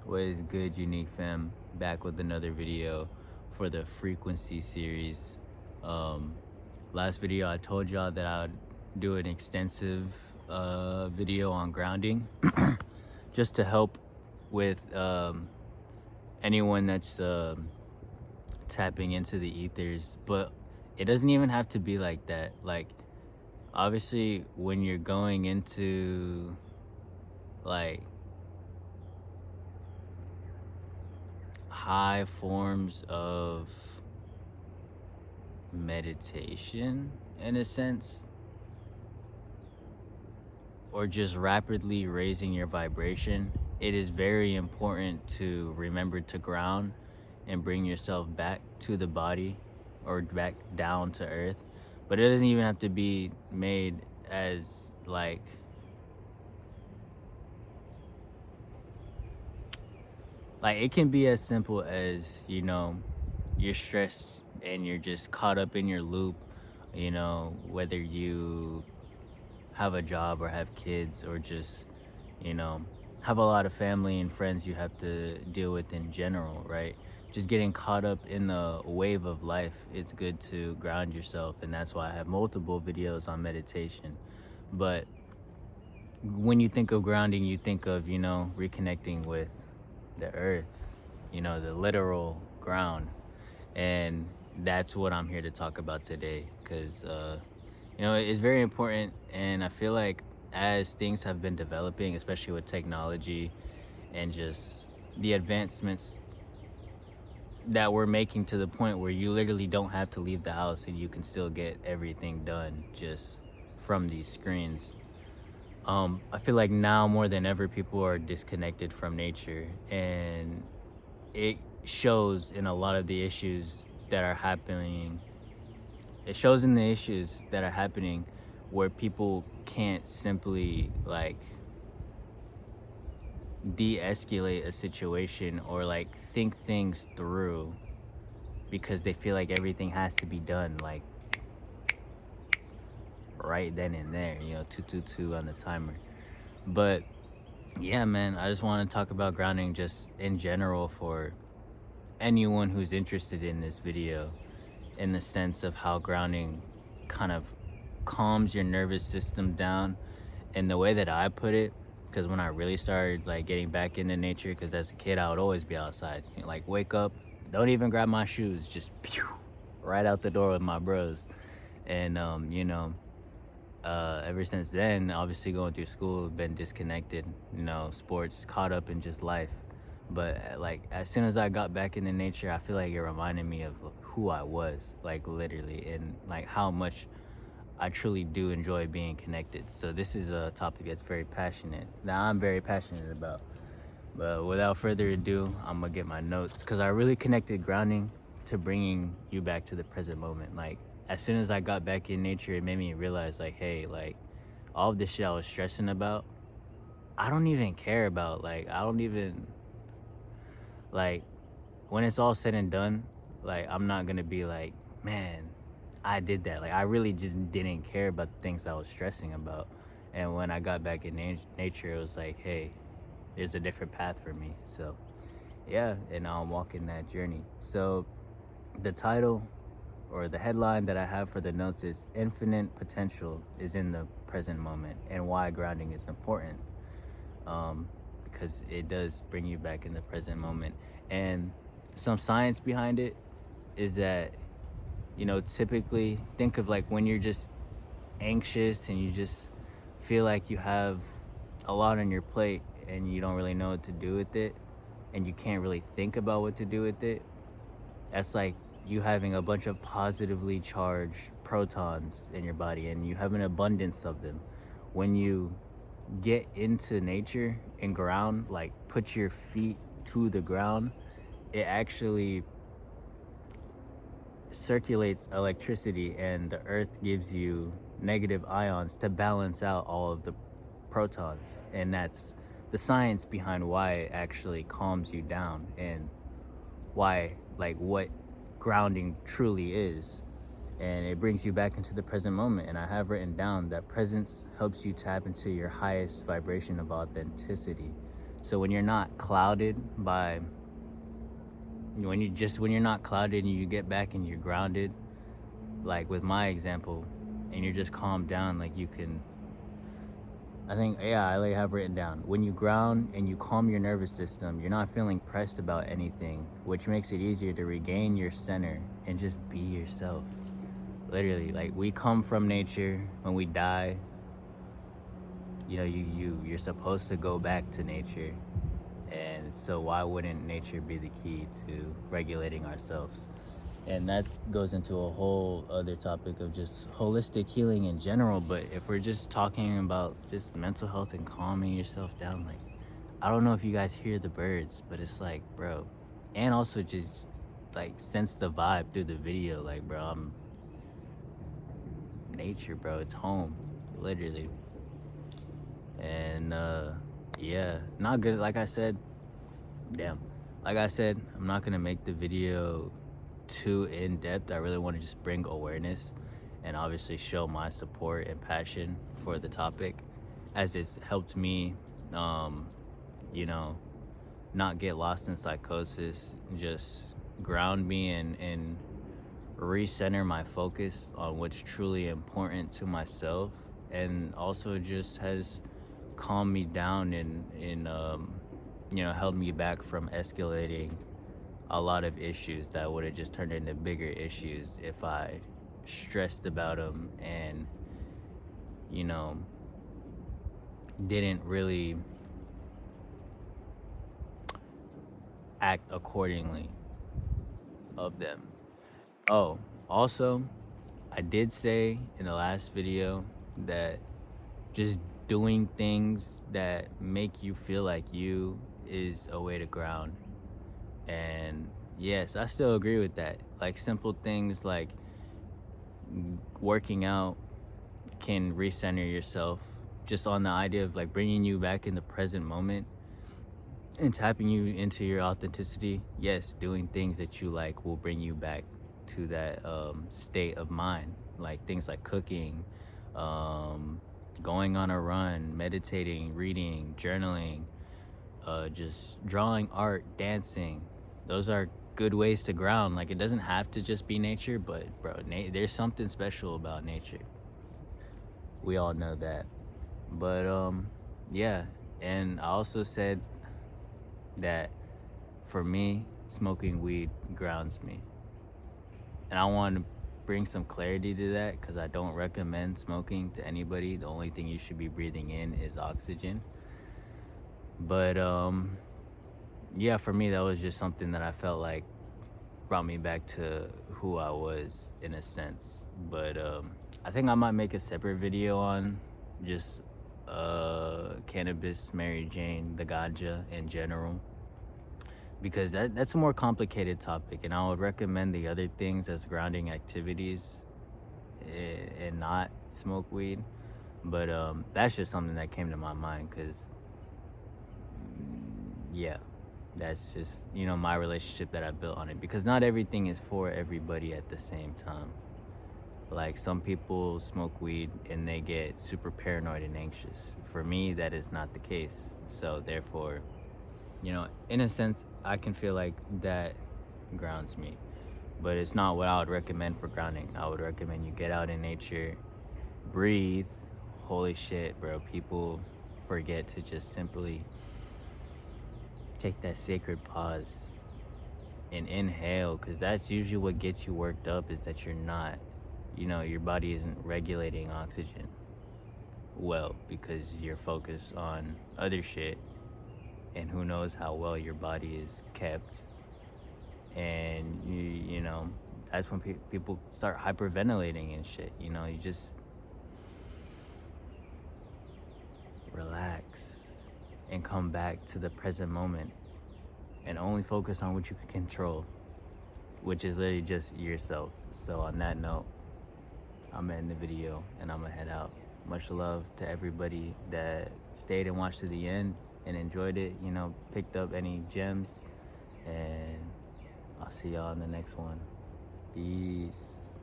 What is good, Unique Fam? Back with another video for the frequency series. Um, Last video, I told y'all that I would do an extensive video on grounding just to help with anyone that's tapping into the ethers. But it doesn't even have to be like that. Like, obviously, when you're going into like high forms of meditation in a sense, or just rapidly raising your vibration, it is very important to remember to ground and bring yourself back to the body or back down to earth. But it doesn't even have to be made as like it can be as simple as, you're stressed and you're just caught up in your loop, whether you have a job or have kids or just, you know, have a lot of family and friends you have to deal with in general, right? Just getting caught up in the wave of life, it's good to ground yourself. And that's why I have multiple videos on meditation. But when you think of grounding, you think of, reconnecting with the earth, the literal ground. And that's what I'm here to talk about today because, it's very important. And I feel like as things have been developing, especially with technology and just the advancements that we're making to the point where you literally don't have to leave the house and you can still get everything done just from these screens. I feel like now more than ever, people are disconnected from nature, and it shows in a lot of the issues that are happening. It shows in the issues that are happening where people can't simply like de-escalate a situation or like think things through because they feel like everything has to be done like right then and there, 222 on the timer. But yeah, man, I just want to talk about grounding just in general for anyone who's interested in this video, in the sense of how grounding kind of calms your nervous system down. And the way that I put it, because when I really started like getting back into nature, because as a kid I would always be outside, like wake up, don't even grab my shoes, just pew, right out the door with my bros. And ever since then, obviously going through school, been disconnected, sports, caught up in just life. But like as soon as I got back into nature, I feel like it reminded me of who I was, like literally, and like how much I truly do enjoy being connected. So this is a topic that's very passionate, that I'm very passionate about. But without further ado, I'm gonna get my notes because I really connected grounding to bringing you back to the present moment. Like as soon as I got back in nature, it made me realize like, hey, like all of this shit I was stressing about, I don't even care about. Like I don't even like when it's all said and done, like I'm not gonna be like, man, I did that. Like I really just didn't care about the things I was stressing about. And when I got back in nature, it was like, hey, there's a different path for me. So yeah, and now I'm walking that journey. So the title or the headline that I have for the notes is Infinite Potential is in the Present Moment, and why grounding is important. Because it does bring you back in the present moment. And some science behind it is that, typically think of like when you're just anxious and you just feel like you have a lot on your plate and you don't really know what to do with it and you can't really think about what to do with it. That's like you having a bunch of positively charged protons in your body and you have an abundance of them. When you get into nature and ground, like put your feet to the ground, it actually circulates electricity and the earth gives you negative ions to balance out all of the protons. And that's the science behind why it actually calms you down and why, like, what grounding truly is. And it brings you back into the present moment. And I have written down that presence helps you tap into your highest vibration of authenticity. So when you're not clouded by, when you're not clouded and you get back and you're grounded, like with my example, and you're just calmed down, like you can, I think, yeah, I like have written down, when you ground and you calm your nervous system, you're not feeling pressed about anything, which makes it easier to regain your center and just be yourself. Literally, like we come from nature. When we die, you're supposed to go back to nature. And so why wouldn't nature be the key to regulating ourselves? And that goes into a whole other topic of just holistic healing in general. But if we're just talking about just mental health and calming yourself down, like, I don't know if you guys hear the birds, but it's like, bro. And also just like sense the vibe through the video, like, bro, I'm nature, bro. It's home, literally. And yeah, not good. Like I said, damn. Like I said, I'm not gonna make the video too in depth. I really want to just bring awareness and obviously show my support and passion for the topic, as it's helped me, um, you know, not get lost in psychosis, just ground me and recenter my focus on what's truly important to myself, and also just has calmed me down and held me back from escalating a lot of issues that would have just turned into bigger issues if I stressed about them and, you know, didn't really act accordingly of them. Oh, also, I did say in the last video that just doing things that make you feel like you is a way to ground. And yes, I still agree with that. Like simple things like working out can recenter yourself, just on the idea of like bringing you back in the present moment and tapping you into your authenticity. Yes, doing things that you like will bring you back to that state of mind, like things like cooking, um, going on a run, meditating, reading, journaling, just drawing art, dancing. Those are good ways to ground. Like it doesn't have to just be nature, but bro, there's something special about nature. We all know that. But yeah. And I also said that for me, smoking weed grounds me. And I want to bring some clarity to that because I don't recommend smoking to anybody. The only thing you should be breathing in is oxygen. But yeah, for me, that was just something that I felt like brought me back to who I was in a sense. But I think I might make a separate video on just cannabis, Mary Jane, the ganja in general, because that's a more complicated topic, and I would recommend the other things as grounding activities and not smoke weed. But that's just something that came to my mind because, yeah, that's just, my relationship that I built on it, because not everything is for everybody at the same time. Like some people smoke weed and they get super paranoid and anxious. For me, that is not the case. So therefore, in a sense, I can feel like that grounds me, but it's not what I would recommend for grounding. I would recommend you get out in nature, breathe. Holy shit, bro. People forget to just simply take that sacred pause and inhale, because that's usually what gets you worked up, is that you're not, your body isn't regulating oxygen well because you're focused on other shit, and who knows how well your body is kept. And that's when people start hyperventilating and shit. You just relax and come back to the present moment and only focus on what you can control, which is literally just yourself. So on that note, I'm gonna end the video and I'm gonna head out. Much love to everybody that stayed and watched to the end and enjoyed it, picked up any gems, and I'll see y'all in the next one. Peace.